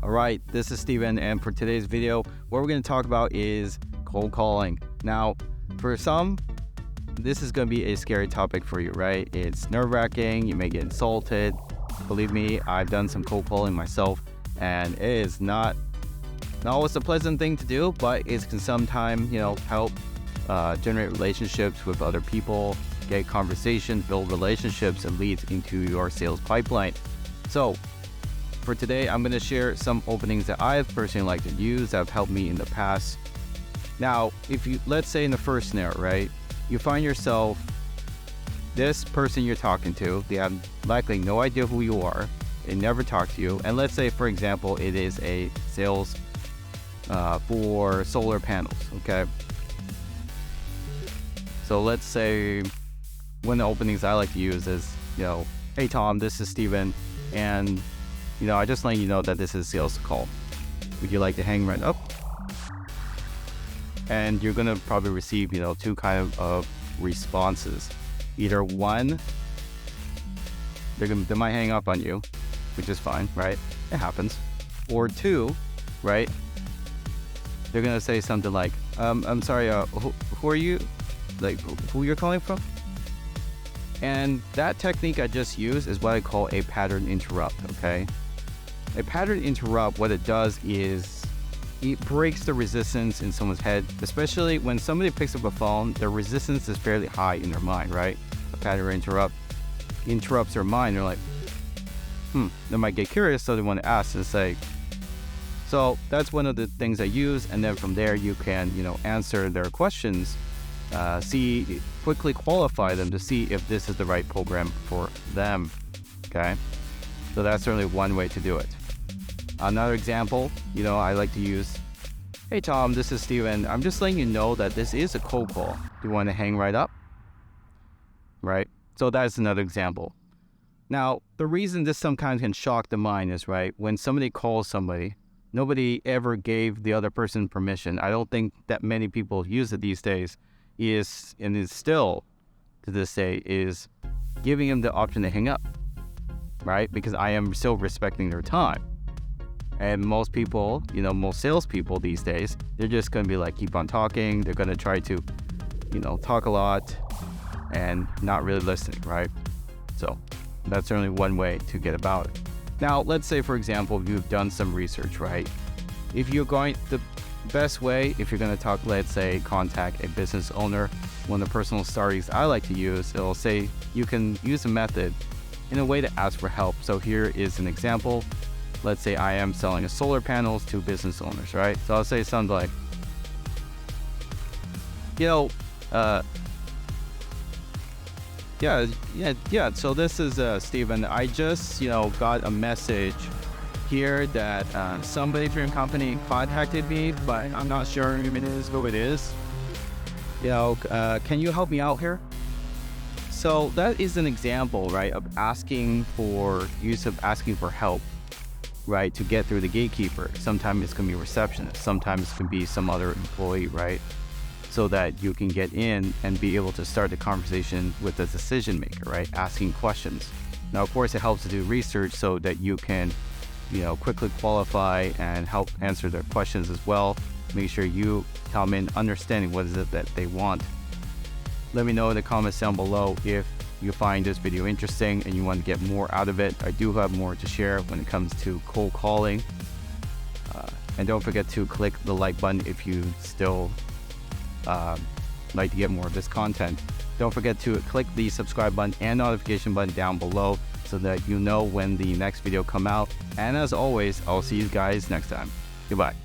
All right, this is Steven, and for today's video, what we're going to talk about is cold calling. Now, for some, this is going to be a scary topic for you, right? It's nerve-wracking, you may get insulted. Believe me, I've done some cold calling myself, and it is not always a pleasant thing to do, but it can sometimes, help generate relationships with other people, get conversations, build relationships, and leads into your sales pipeline. So, for today, I'm going to share some openings that I've personally liked to use that have helped me in the past. Now, let's say in the first scenario, right, you find yourself, this person you're talking to, they have likely no idea who you are, they never talk to you, and let's say, for example, it is a sales for solar panels, okay? So let's say one of the openings I like to use is, hey Tom, this is Steven, and I just letting you know that this is a sales call. Would you like to hang right up? And you're gonna probably receive, two kind of responses. Either one, they might hang up on you, which is fine, right? It happens. Or two, right? They're gonna say something like, I'm sorry, who are you? Like, who you're calling from? And that technique I just used is what I call a pattern interrupt, okay? A pattern interrupt, what it does is it breaks the resistance in someone's head, especially when somebody picks up a phone, their resistance is fairly high in their mind, right? A pattern interrupt interrupts their mind. They're like, they might get curious, so they want to ask and say. So that's one of the things I use, and then from there you can, answer their questions, quickly qualify them to see if this is the right program for them, okay? So that's certainly one way to do it. Another example, I like to use, hey Tom, this is Steven. I'm just letting you know that this is a cold call. Do you want to hang right up? Right? So that's another example. Now, the reason this sometimes can shock the mind is, right, when somebody calls somebody, nobody ever gave the other person permission. I don't think that many people use it these days, is still to this day, is giving them the option to hang up, right? Because I am still respecting their time. And most people, most salespeople these days, they're just going to be like, keep on talking. They're going to try to, talk a lot and not really listening, right? So that's certainly one way to get about it. Now, let's say, for example, you've done some research, right? The best way, if you're going to talk, let's say, contact a business owner, one of the personal stories I like to use, it'll say you can use a method in a way to ask for help. So here is an example. Let's say I am selling solar panels to business owners, right? So I'll say something like, so this is Steven. I just, got a message here that somebody from your company contacted me, but I'm not sure if it is who it is. Can you help me out here? So that is an example, right, of asking for help, right, to get through the gatekeeper. Sometimes it's going to be a receptionist. Sometimes it can be some other employee, right? So that you can get in and be able to start the conversation with the decision maker, right? Asking questions. Now, of course, it helps to do research so that you can, quickly qualify and help answer their questions as well. Make sure you come in understanding what is it that they want. Let me know in the comments down below if you find this video interesting and you want to get more out of it. I do have more to share when it comes to cold calling. And don't forget to click the like button if you still like to get more of this content. Don't forget to click the subscribe button and notification button down below so that you know when the next video come out. And as always, I'll see you guys next time. Goodbye.